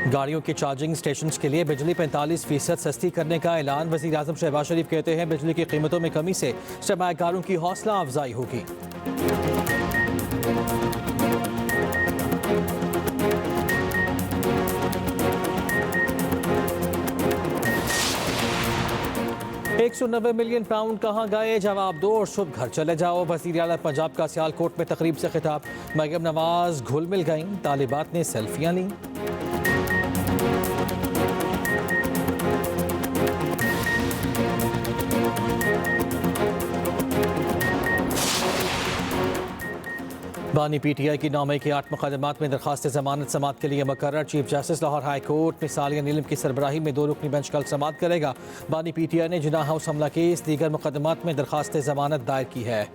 गाड़ियों के charging station के लिए बिजली 45% सस्ती करने का ऐलान। वज़ीर आज़म शहबाज शरीफ कहते हैं बिजली की कीमतों में कमी से सरमायाकारों की हौसला अफजाई होगी। £190 मिलियन कहाँ गए, जवाब दो और शुभ घर चले जाओ। वज़ीर आला पंजाब का सियालकोट में तकरीब से खिताब। मरियम नवाज घुल मिल गईं, तालिबात ने सेल्फियां लीं। बानी PTI की 9 मई के 8 मुकदमात में दरखास्त जमानत समात के लिए मुकर्रर। Chief justice Lahore high court में सालिया नीलम की सरबराही में 2 रुकनी बेंच कल समात करेगा। बानी PTI ने जिना हाउस हमला केस दीगर मुकदमात में दरखास्त जमानत दायर की है।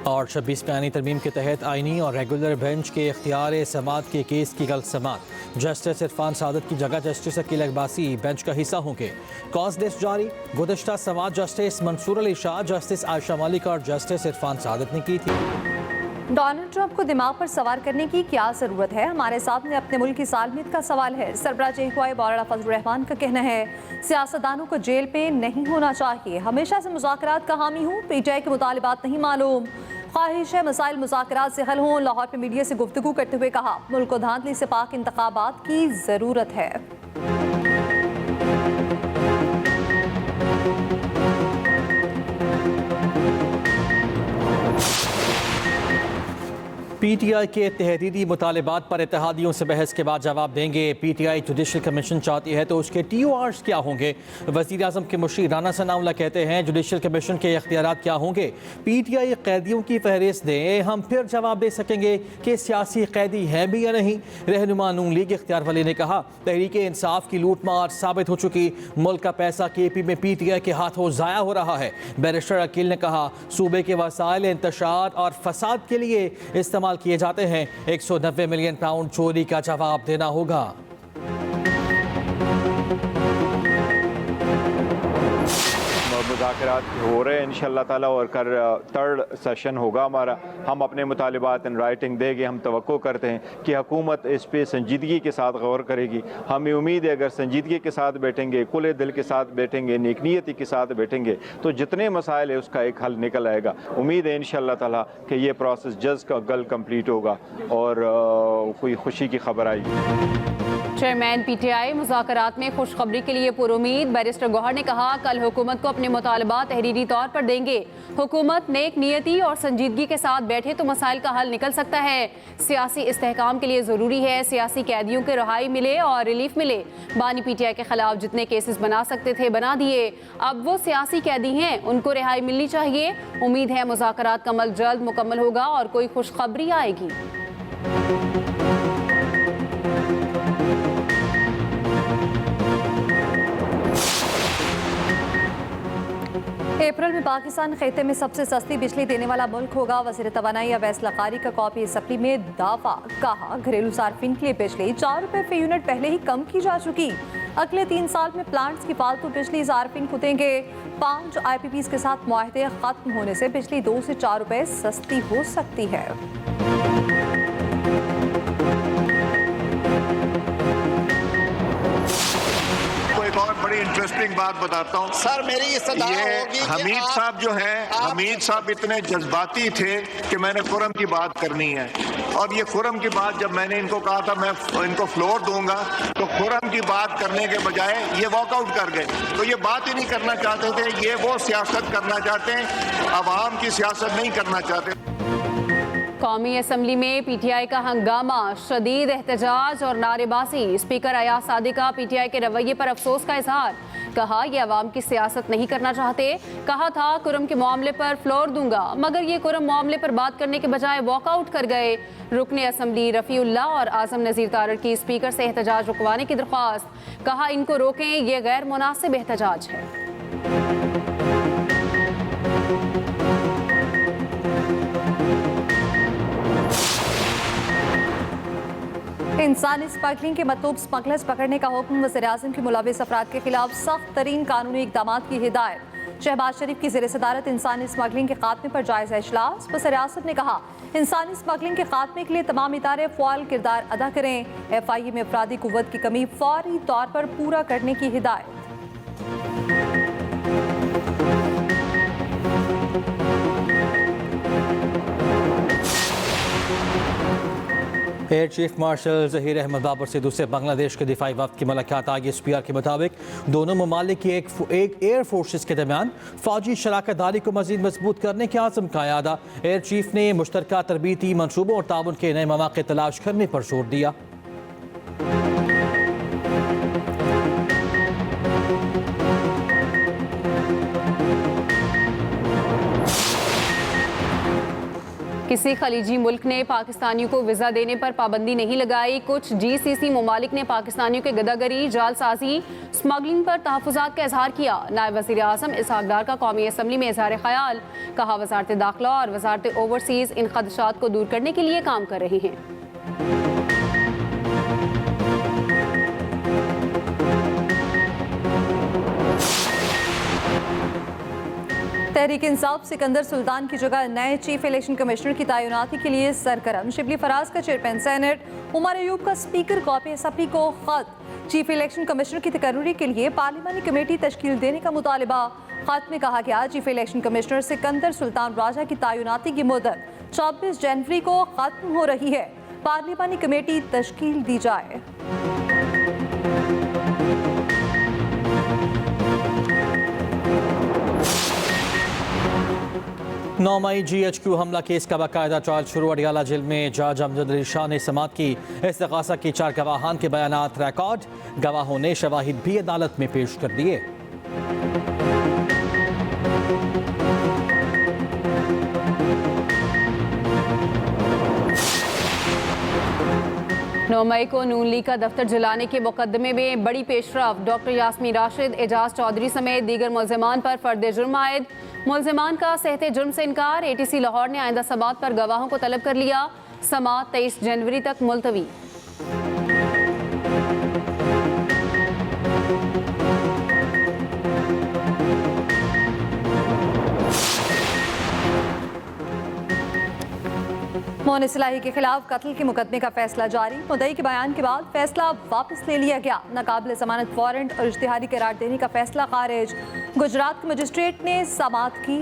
और 26 बयानी तरमीम के तहत आइनी और रेगुलर बेंच के इख्तियार समात के केस की कल समात। जस्टिस इरफान सादत की जगह जस्टिस अकील अकबासी बेंच का हिस्सा होंगे। कॉज लिस्ट जारी। गुज़श्ता समात जस्टिस मंसूर अली शाह, जस्टिस आयशा मलिक और जस्टिस इरफान सादत ने की थी। डोनाल्ड ट्रंप को दिमाग पर सवार करने की क्या जरूरत है? हमारे सामने अपने मुल्क की सालमियत का सवाल है। सरबराह जहीकुआई मौलाना फजलुर रहमान का कहना है सियासतदानों को जेल पे नहीं होना चाहिए। हमेशा से मुज़ाकरात का हामी हूँ, PTI के मुतालिबात नहीं मालूम। ख्वाहिश है मसाइल मुज़ाकरात से हल हों। लाहौर में मीडिया से गुफ्तगू करते हुए कहा मुल्क को धांधली से पाक इंतखाबात की जरूरत है। PTI के तहरीरी मुतालिबात पर इत्तेहादियों से बहस के बाद जवाब देंगे। PTI जुडिशल कमीशन चाहती है तो उसके TORs क्या होंगे? वज़ीर आज़म के मुशीर राना सनाउल्लाह कहते हैं जुडिशल कमीशन के इख्तियारात क्या होंगे? PTI कैदियों की फहरिस्त दें, हम फिर जवाब दे सकेंगे कि सियासी कैदी हैं भी या नहीं। रहनुमा नून लीग इख्तियार वली ने कहा तहरीक इंसाफ की लूट मार साबित हो चुकी। मुल्क का पैसा KP में PTI के हाथों ज़ाया हो रहा है। बैरिस्टर अकील ने कहा सूबे के वसाइल इंतशार और फसाद के लिए इस्तेमाल किए जाते हैं। 190 मिलियन पाउंड चोरी का जवाब देना होगा। मुज़ाकरात हो रहे हैं इंशाअल्लाह ताला और कर 3rd सेशन होगा हमारा। हम अपने मुतालिबात इन राइटिंग देंगे। हम तवक्को करते हैं कि हुकूमत इस पे संजीदगी के साथ गौर करेगी। हमें उम्मीद है अगर संजीदगी के साथ बैठेंगे, खुले दिल के साथ बैठेंगे, नेकनीयती के साथ बैठेंगे तो जितने मसाइल है उसका एक हल निकल आएगा। उम्मीद है इंशाअल्लाह ताला कि ये प्रोसेस जज का कल कंप्लीट होगा और कोई खुशी की खबर आएगी। चेयरमैन PTI मुज़ाकरात में खुशखबरी के लिए पुरुमीद। बैरिस्टर गौहर ने कहा कल हुकूमत को अपने मुतालबात तहरीरी तौर पर देंगे। हुकूमत नेक नियती और संजीदगी के साथ बैठे तो मसाइल का हल निकल सकता है। सियासी इस्तेहकाम के लिए ज़रूरी है सियासी कैदियों के रहाई मिले और रिलीफ मिले। बानी PTI के खिलाफ जितने केसेस बना सकते थे बना दिए। अब वो सियासी कैदी हैं, उनको रिहाई मिलनी चाहिए। उम्मीद है मुज़ाकरात का अमल जल्द मुकम्मल होगा और कोई खुशखबरी आएगी। अप्रैल में पाकिस्तान खिते में सबसे सस्ती बिजली देने वाला मुल्क होगा। वज़ीर तवानाई अवैस लकारी का कॉपी असम्बली में दावा। कहा घरेलू सार्फिन के लिए बिजली 4 रुपये फी यूनिट पहले ही कम की जा चुकी। अगले 3 साल में प्लांट्स की फालतू बिजली सार्फिन को देंगे। 5 IPPs के साथ मुआहदे खत्म होने से बिजली 2 से 4 रुपये सस्ती हो सकती है। एक और बड़ी इंटरेस्टिंग बात बताता हूँ सर। मेरी ये हमीद साहब जो हैं, हमीद साहब इतने जज्बाती थे कि मैंने खुरम की बात करनी है और ये खुरम की बात जब मैंने इनको कहा था मैं इनको फ्लोर दूंगा तो खुरम की बात करने के बजाय ये वॉकआउट कर गए। तो ये बात ही नहीं करना चाहते थे, ये वो सियासत करना चाहते हैं, अवाम की सियासत नहीं करना चाहते। कौमी असम्बली में PTI का हंगामा, शदीद एहतजाज और नारेबाजी। स्पीकर अयाज सादी का PTI के रवैये पर अफसोस का इजहार। कहा ये अवाम की सियासत नहीं करना चाहते। कहा था कुरम के मामले पर फ्लोर दूंगा मगर ये कुरम मामले पर बात करने के बजाय वॉकआउट कर गए। रुकने असम्बली रफ़ीउल्लाह और आज़म नज़ीर तारड़ की स्पीकर से एहतजाज रुकवाने की दरख्वास्त। कहा इनको रोकें, ये गैर मुनासिब एहतजाज है। इंसानी स्मगलिंग के मतलूब स्मगलर्स पकड़ने का हुक्म, वज़ीर-ए-आज़म की मुलविस अफराद के खिलाफ सख्त तरीन कानूनी इक़दाम की हिदायत। शहबाज शरीफ की ज़ेर सदारत इंसानी स्मगलिंग के खात्मे पर जायज़ा इजलास। वज़ीर-ए-आज़म ने कहा, इंसानी स्मगलिंग के खात्मे के लिए तमाम इदारे फ़आल किरदार अदा करें। FIA में अफरादी कुव्वत की कमी फौरी तौर पर पूरा करने की हिदायत। Air chief marshal Zaheer Ahmed Babar से दूसरे बांग्लादेश के दिफाई वफ्द की मुलाकात आई। SPR के मुताबिक दोनों ममालिक की एक एयर फोर्सेस के दरमियान फौजी शराकत दारी को मजीद मजबूत करने के आज़म का यादा। एयर चीफ ने मुश्तरका तरबीती मनसूबों और ताउन के नए मौक़े तलाश करने पर जोर दिया। किसी खलीजी मुल्क ने पाकिस्तानियों को वीज़ा देने पर पाबंदी नहीं लगाई। कुछ GCC ममालिक ने पाकिस्तानियों के गदागरी, जालसाजी, स्मगलिंग पर तहफ़्फ़ुज़ात का इजहार किया। नायब वज़ीर आज़म इसहाक़ डार का कौमी असम्बली में इजहार ख्याल, कहा वज़ारत दाखिला और वज़ारत ओवरसीज़ इन ख़दशात को दूर करने के लिए काम कर रही हैं। तहरीक इंसाफ सिकंदर सुल्तान की जगह नए चीफ इलेक्शन कमिश्नर की तैनाती के लिए सरगर्म। शिबली फराज का चेयरमैन सेनेट, उमर अयूब का स्पीकर कॉपी असम्बली को खत। चीफ इलेक्शन कमिश्नर की तकर्री के लिए पार्लिमानी कमेटी तश्कील देने का मुतालबा। खत में कहा गया, chief election commissioner Sikandar Sultan Raja की तैनाती की मुद्दत 24 जनवरी को खत्म हो रही है। पार्लिमानी कमेटी तश्कील दी जाए। 9 मई GHQ हमला केस का बाकायदा ट्रायल शुरू। अडियाला जेल में जज अमजद अली शाह ने समाअत की। इस्तग़ासा की 4 गवाहान के बयानात रिकॉर्ड। गवाहों ने शवाहिद भी अदालत में पेश कर दिए। नौ मई को नून लीग का दफ्तर जलाने के मुकदमे में बड़ी पेशरफ। डॉक्टर यास्मीन राशिद, एजाज चौधरी समेत दीगर मुल्ज़िमान पर फर्द जुर्म आयद। मुल्ज़िमान का सहते जुर्म से इनकार। ATC लाहौर ने आइंदा समाअत पर गवाहों को तलब कर लिया। समाअत 23 जनवरी तक मुलतवी। मोहन इस्लाही के खिलाफ कत्ल के मुकदमे का फैसला जारी। मुद्दई के बयान के बाद फैसला वापस ले लिया गया। नाकाबिल जमानत वारंट और इश्तिहारी करार देने का फैसला खारिज। गुजरात के मजिस्ट्रेट ने समाअत की।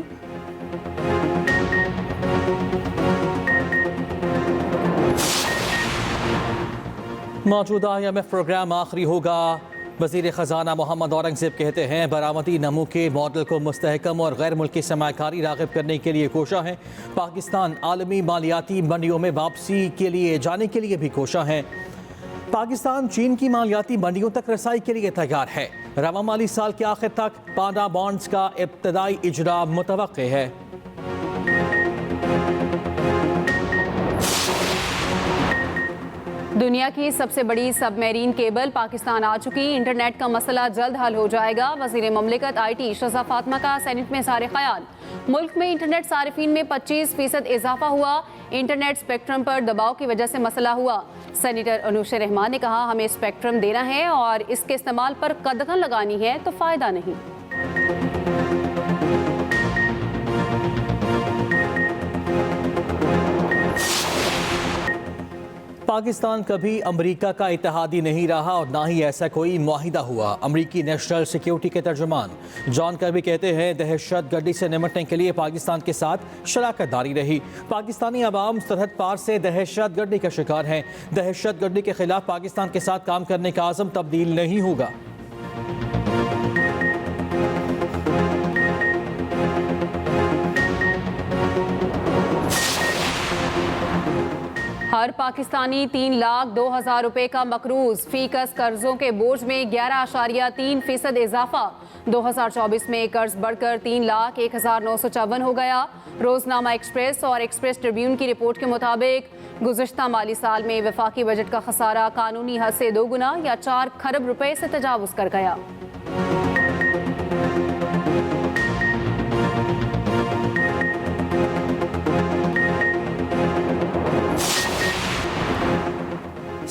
मौजूदा IMF प्रोग्राम आखिरी होगा। वज़ीर ख़जाना मोहम्मद औरंगज़ेब कहते हैं, बरामदी नमू के मॉडल को मुस्तहकम और गैर मुल्की सरमायाकारी राग़िब करने के लिए कोशा है। पाकिस्तान आलमी मालियाती मंडियों में वापसी के लिए जाने के लिए भी कोशा है। पाकिस्तान चीन की मालियाती मंडियों तक रसाई के लिए तैयार है। रवा माली साल के आखिर तक पांडा बॉन्ड्स का इब्तदाई इजरा मुतवक्के है। दुनिया की सबसे बड़ी सबमरीन केबल पाकिस्तान आ चुकी। इंटरनेट का मसला जल्द हल हो जाएगा। वज़ीर ममलिकत IT शज़ा फातिमा का सेनेट में इज़हार ख्याल। मुल्क में इंटरनेट सारिफीन में 25% इजाफा हुआ। इंटरनेट स्पेक्ट्रम पर दबाव की वजह से मसला हुआ। सेनेटर अनुश रहमान ने कहा, हमें स्पेक्ट्रम देना है और इसके इस्तेमाल पर कदगन लगानी है तो फ़ायदा नहीं। पाकिस्तान कभी अमरीका का इत्तेहादी नहीं रहा और ना ही ऐसा कोई मुआहिदा हुआ। अमरीकी नेशनल सिक्योरिटी के तर्जुमान जॉन कर्बी कहते हैं, दहशत गर्दी से निपटने के लिए पाकिस्तान के साथ शराकत दारी रही। पाकिस्तानी अवाम सरहद पार से दहशत गर्दी का शिकार हैं। दहशत गर्दी के खिलाफ पाकिस्तान के साथ काम करने का आज़म तब्दील नहीं होगा। हर पाकिस्तानी 3,02,000 रुपए का मकरूज। फीकस कर्जों के बोझ में 11.3% इजाफा। 2024 में कर्ज बढ़कर 3,01,954 हो गया। रोजनामा एक्सप्रेस और एक्सप्रेस ट्रिब्यून की रिपोर्ट के मुताबिक गुज़श्ता माली साल में वफाकी बजट का खसारा कानूनी हद से 2 गुना या 4 खरब रुपए से तजावुज़ कर गया।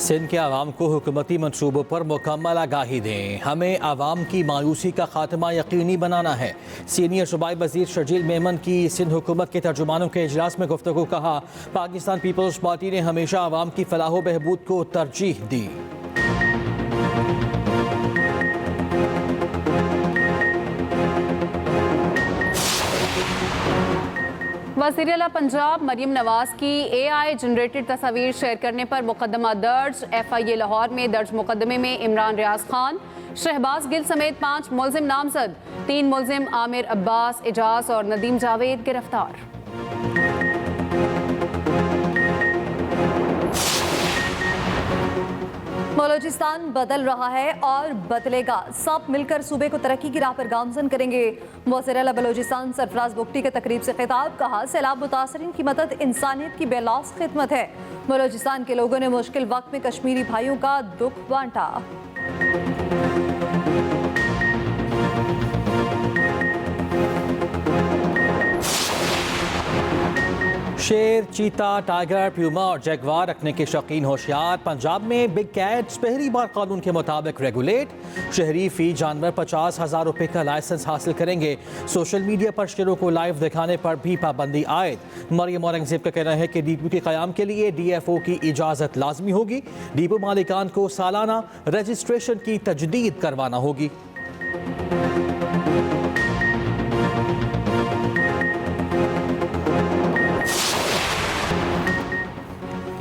सिंध के आवाम को हुकूमती मनसूबों पर मुकम्मल आगाही दें। हमें आवाम की मायूसी का खात्मा यकीनी बनाना है। सीनियर सूबाई वजीर शर्जील मेमन की सिंध हुकूमत के तर्जुमानों के इजलास में गुफ्तगू। कहा, पाकिस्तान पीपल्स पार्टी ने हमेशा आवाम की फलाह बहबूद को तरजीह दी। वज़ीर आला पंजाब मरियम नवाज की AI जनरेटेड तस्वीर शेयर करने पर मुकदमा दर्ज। FIA लाहौर में दर्ज मुकदमे में इमरान रियाज खान, शहबाज गिल समेत 5 मुलजिम नामजद। 3 मुलजिम आमिर अब्बास, एजाज और नदीम जावेद गिरफ्तार। बलोचिस्तान बदल रहा है और बदलेगा। सब मिलकर सूबे को तरक्की की राह पर गामजन करेंगे। वज़ीर आला बलोचिस्तान सरफराज बुगटी के तकरीब से खिताब। कहा, सैलाब मुतासरीन की मदद इंसानियत की बेलौस खिदमत है। बलोचिस्तान के लोगों ने मुश्किल वक्त में कश्मीरी भाइयों का दुख बांटा। शेर, चीता, टाइगर, प्यूमा और जैगवार रखने के शौकीन होशियार। पंजाब में बिग कैट्स पहली बार कानून के मुताबिक रेगुलेट। शहरी फी जानवर 50,000 रुपये का लाइसेंस हासिल करेंगे। सोशल मीडिया पर शेरों को लाइव दिखाने पर भी पाबंदी आयद। मरियम औरंगजेब का कहना है कि डीपो के क़याम के लिए DFO की इजाज़त लाजमी होगी। डीपो मालिकान को सालाना रजिस्ट्रेशन की तजदीद करवाना होगी।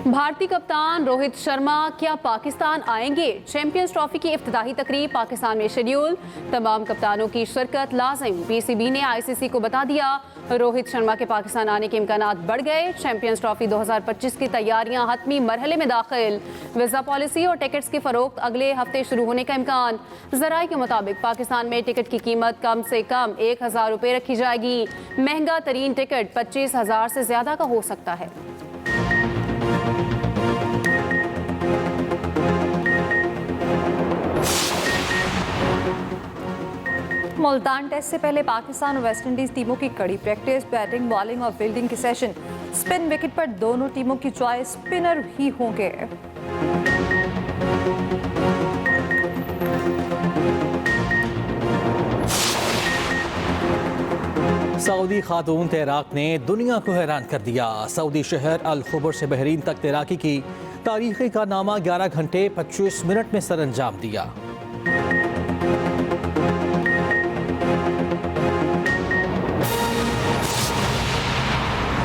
भारतीय कप्तान रोहित शर्मा क्या पाकिस्तान आएंगे? चैंपियंस ट्रॉफी की इफ्तिताही तकरीब पाकिस्तान में शेड्यूल। तमाम कप्तानों की शिरकत लाजिम। PCB ने ICC को बता दिया। रोहित शर्मा के पाकिस्तान आने के इम्कानात बढ़ गए। चैंपियंस ट्रॉफी 2025 की तैयारियां हतमी मरहले में दाखिल। वीज़ा पॉलिसी और टिकट्स की फरोख्त अगले हफ्ते शुरू होने का इम्कान। ज़राए के मुताबिक पाकिस्तान में टिकट की कीमत कम से कम 1,000 रुपये रखी जाएगी। महंगा तरीन टिकट 25,000 से ज़्यादा का हो सकता है। मुल्तान टेस्ट से पहले पाकिस्तान और वेस्ट इंडीज टीमों की कड़ी प्रैक्टिस। बैटिंग, बॉलिंग और फील्डिंग के सेशन। स्पिन विकेट पर दोनों टीमों की चॉइस स्पिनर ही होंगे। सऊदी खातून तैराक ने दुनिया को हैरान कर दिया। सऊदी शहर अल खुबर से बहरीन तक तैराकी की तारीखी कारनामा 11 घंटे 25 मिनट में सरअंजाम दिया।